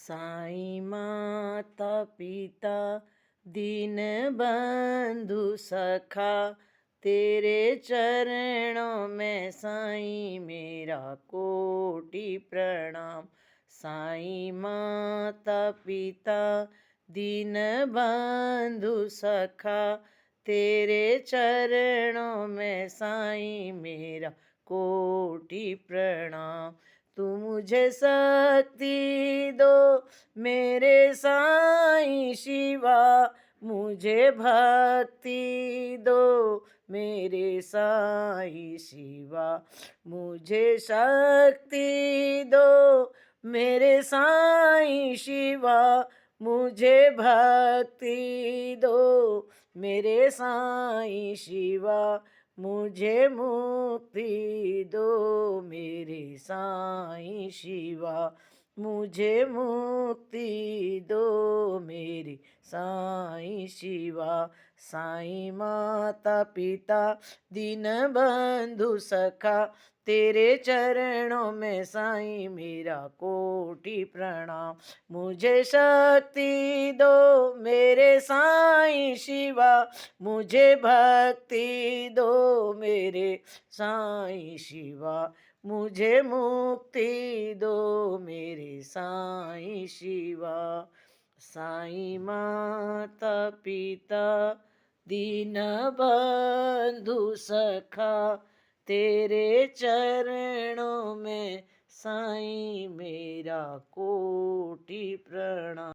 साईं माता पिता दीन बंधु सखा, तेरे चरणों में साईं मेरा कोटि प्रणाम। साईं माता पिता दीन बंधु सखा, तेरे चरणों में साईं मेरा कोटि प्रणाम। तू मुझे शक्ति दो मेरे साईं शिवा, मुझे भक्ति दो मेरे साईं शिवा, मुझे शक्ति दो मेरे साईं शिवा, मुझे भक्ति दो मेरे साईं शिवा, मुझे मुक्ति दो मेरे साईं शिवा, मुझे मुक्ति दो मेरे साईं शिवा। साईं माता पिता दीन बंधु सखा, तेरे चरणों में साईं मेरा कोटि प्रणाम। मुझे शक्ति दो मेरे साईं शिवा, मुझे भक्ति दो मेरे साईं शिवा, मुझे मुक्ति दो मेरे साईं शिवा। साईं माता पिता दीन बंधु सखा, तेरे चरणों में साईं मेरा कोटि प्रणाम।